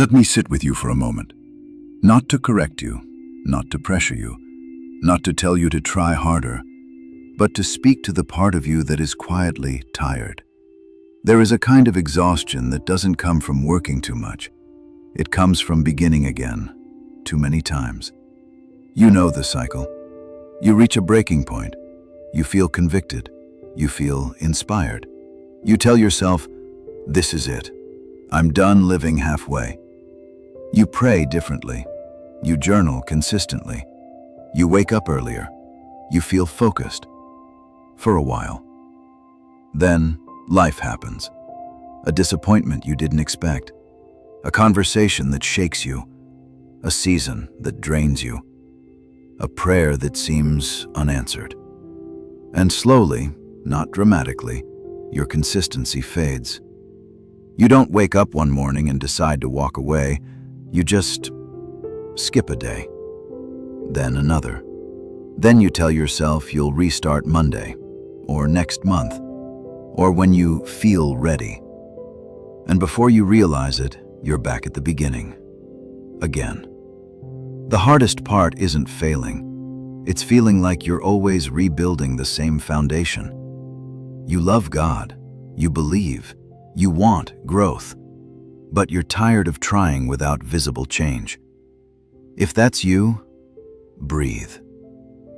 Let me sit with you for a moment. Not to correct you, not to pressure you, not to tell you to try harder, but to speak to the part of you that is quietly tired. There is a kind of exhaustion that doesn't come from working too much. It comes from beginning again, too many times. You know the cycle. You reach a breaking point. You feel convicted. You feel inspired. You tell yourself, this is it. I'm done living halfway. You pray differently. You journal consistently. You wake up earlier. You feel focused. For a while. Then life happens. A disappointment you didn't expect. A conversation that shakes you. A season that drains you. A prayer that seems unanswered. And slowly, not dramatically, your consistency fades. You don't wake up one morning and decide to walk away. You just skip a day. Then another. Then you tell yourself you'll restart Monday, or next month, or when you feel ready. And before you realize it, you're back at the beginning. Again. The hardest part isn't failing. It's feeling like you're always rebuilding the same foundation. You love God. You believe. You want growth. But you're tired of trying without visible change. If that's you, breathe.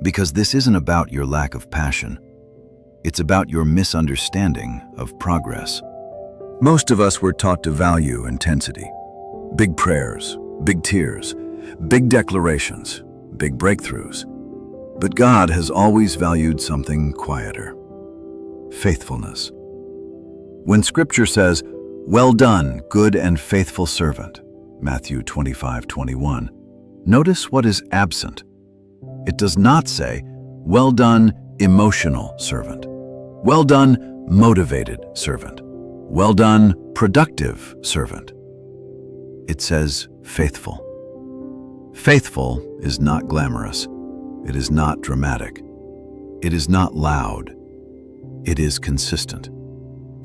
Because this isn't about your lack of passion. It's about your misunderstanding of progress. Most of us were taught to value intensity. Big prayers, big tears, big declarations, big breakthroughs. But God has always valued something quieter. Faithfulness. When Scripture says, "Well done, good and faithful servant," Matthew 25:21, notice what is absent. It does not say, "Well done, emotional servant." "Well done, motivated servant." "Well done, productive servant." It says, "faithful." Faithful is not glamorous. It is not dramatic. It is not loud. It is consistent.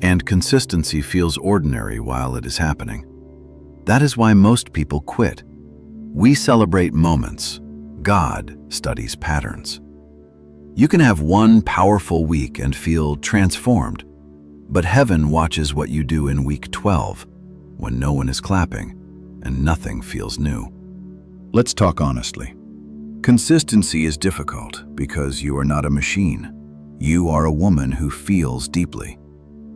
And consistency feels ordinary while it is happening. That is why most people quit. We celebrate moments. God studies patterns. You can have one powerful week and feel transformed, but heaven watches what you do in week 12, when no one is clapping and nothing feels new. Let's talk honestly. Consistency is difficult because you are not a machine. You are a woman who feels deeply.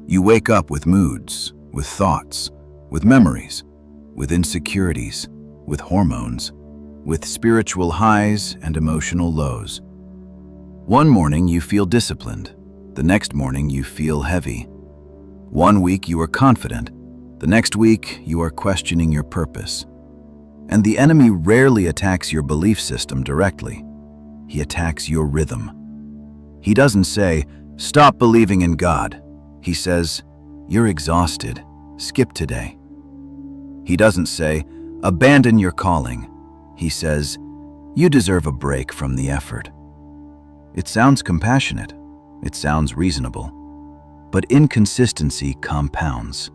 You wake up with moods, with thoughts, with memories, with insecurities, with hormones, with spiritual highs and emotional lows. One morning you feel disciplined. The next morning you feel heavy. One week you are confident. The next week you are questioning your purpose. And the enemy rarely attacks your belief system directly. He attacks your rhythm. He doesn't say, "Stop believing in God." He says, "You're exhausted. Skip today." He doesn't say, "Abandon your calling." He says, "You deserve a break from the effort." It sounds compassionate. It sounds reasonable. But inconsistency compounds.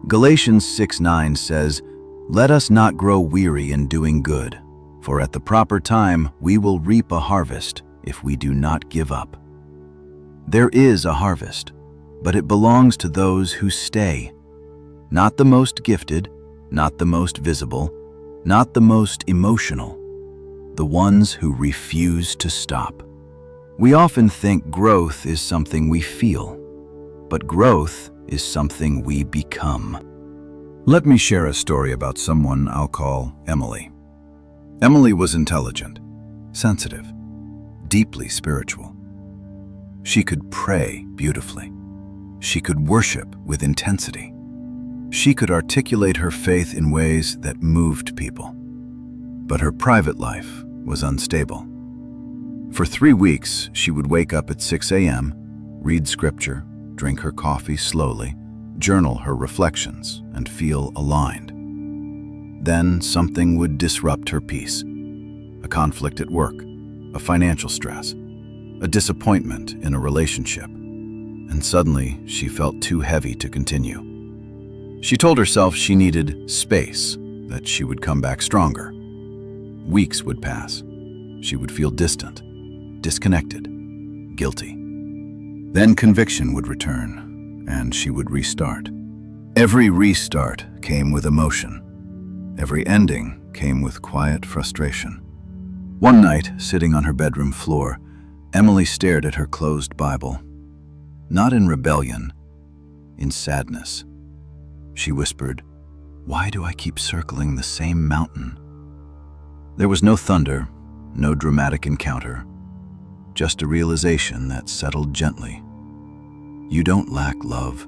Galatians 6:9 says, "Let us not grow weary in doing good, for at the proper time we will reap a harvest if we do not give up." There is a harvest, but it belongs to those who stay. Not the most gifted, not the most visible, not the most emotional. The ones who refuse to stop. We often think growth is something we feel, but growth is something we become. Let me share a story about someone I'll call Emily. Emily was intelligent, sensitive, deeply spiritual. She could pray beautifully. She could worship with intensity. She could articulate her faith in ways that moved people. But her private life was unstable. For 3 weeks, she would wake up at 6 a.m., read scripture, drink her coffee slowly, journal her reflections, and feel aligned. Then something would disrupt her peace. A conflict at work, a financial stress, a disappointment in a relationship. And suddenly, she felt too heavy to continue. She told herself she needed space, that she would come back stronger. Weeks would pass. She would feel distant, disconnected, guilty. Then conviction would return, and she would restart. Every restart came with emotion. Every ending came with quiet frustration. One night, sitting on her bedroom floor, Emily stared at her closed Bible. Not in rebellion, in sadness. She whispered, "Why do I keep circling the same mountain?" There was no thunder, no dramatic encounter, just a realization that settled gently. You don't lack love.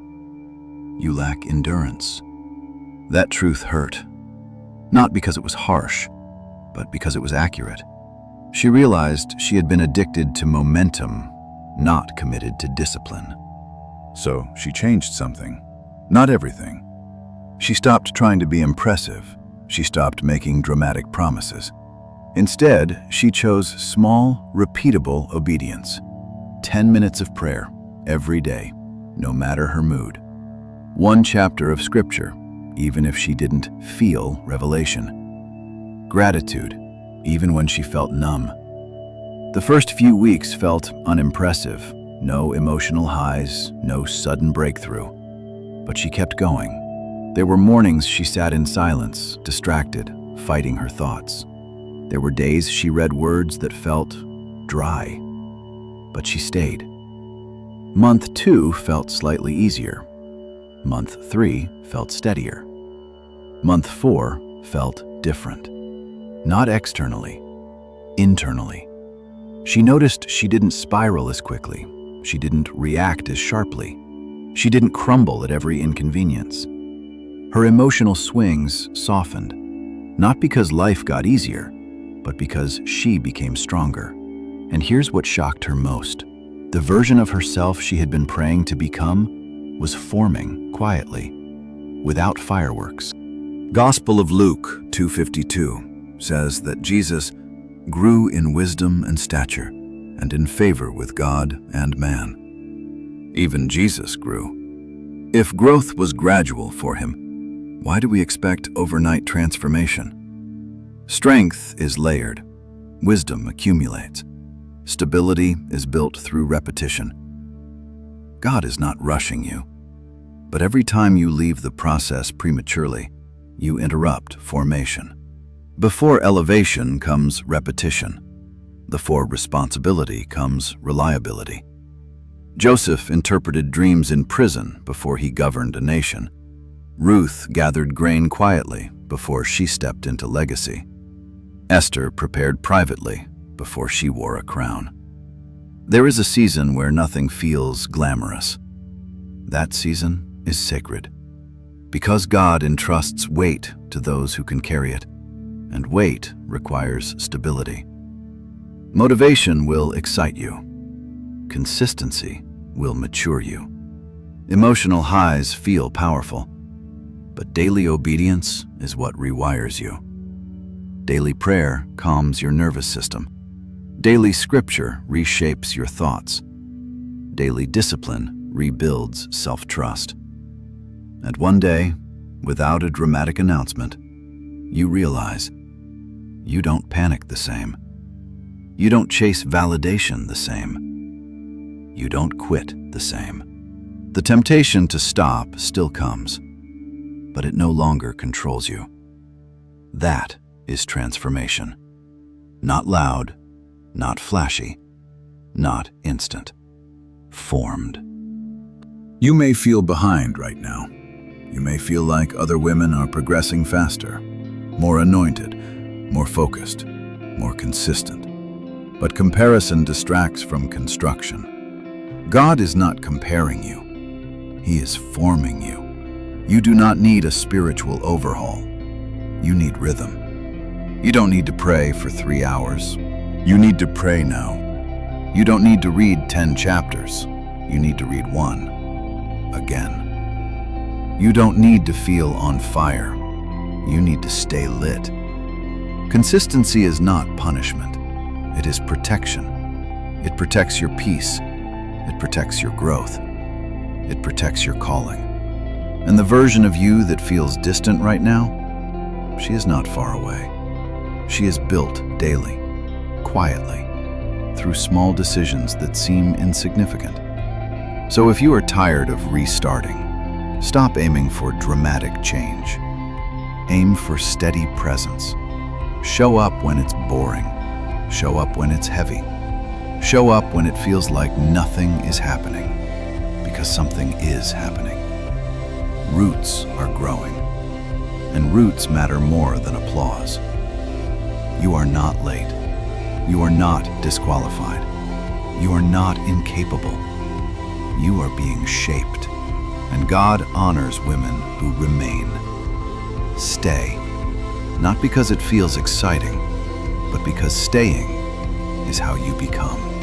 You lack endurance. That truth hurt, not because it was harsh, but because it was accurate. She realized she had been addicted to momentum, not committed to discipline. So she changed something, not everything. She stopped trying to be impressive. She stopped making dramatic promises. Instead, she chose small, repeatable obedience. 10 minutes of prayer every day, no matter her mood. One chapter of scripture, even if she didn't feel revelation. Gratitude, even when she felt numb. The first few weeks felt unimpressive. No emotional highs, no sudden breakthrough. But she kept going. There were mornings she sat in silence, distracted, fighting her thoughts. There were days she read words that felt dry, but she stayed. Month 2 felt slightly easier. Month 3 felt steadier. Month 4 felt different. Not externally, internally. She noticed she didn't spiral as quickly. She didn't react as sharply. She didn't crumble at every inconvenience. Her emotional swings softened, not because life got easier, but because she became stronger. And here's what shocked her most. The version of herself she had been praying to become was forming quietly, without fireworks. Gospel of Luke 2:52 says that Jesus grew in wisdom and stature, and in favor with God and man. Even Jesus grew. If growth was gradual for him, why do we expect overnight transformation? Strength is layered. Wisdom accumulates. Stability is built through repetition. God is not rushing you, but every time you leave the process prematurely, you interrupt formation. Before elevation comes repetition. Before responsibility comes reliability. Joseph interpreted dreams in prison before he governed a nation. Ruth gathered grain quietly before she stepped into legacy. Esther prepared privately before she wore a crown. There is a season where nothing feels glamorous. That season is sacred, because God entrusts weight to those who can carry it, and weight requires stability. Motivation will excite you. Consistency will mature you. Emotional highs feel powerful, but daily obedience is what rewires you. Daily prayer calms your nervous system. Daily scripture reshapes your thoughts. Daily discipline rebuilds self-trust. And one day, without a dramatic announcement, you realize you don't panic the same. You don't chase validation the same. You don't quit the same. The temptation to stop still comes, but it no longer controls you. That is transformation. Not loud, not flashy, not instant. Formed. You may feel behind right now. You may feel like other women are progressing faster, more anointed, more focused, more consistent. But comparison distracts from construction. God is not comparing you. He is forming you. You do not need a spiritual overhaul. You need rhythm. You don't need to pray for 3 hours. You need to pray now. You don't need to read 10 chapters. You need to read 1 again. You don't need to feel on fire. You need to stay lit. Consistency is not punishment. It is protection. It protects your peace. It protects your growth. It protects your calling. And the version of you that feels distant right now, she is not far away. She is built daily, quietly, through small decisions that seem insignificant. So if you are tired of restarting, stop aiming for dramatic change. Aim for steady presence. Show up when it's boring. Show up when it's heavy. Show up when it feels like nothing is happening, because something is happening. Roots are growing, and roots matter more than applause. You are not late. You are not disqualified. You are not incapable. You are being shaped, and God honors women who remain. Stay, not because it feels exciting, but because staying is how you become.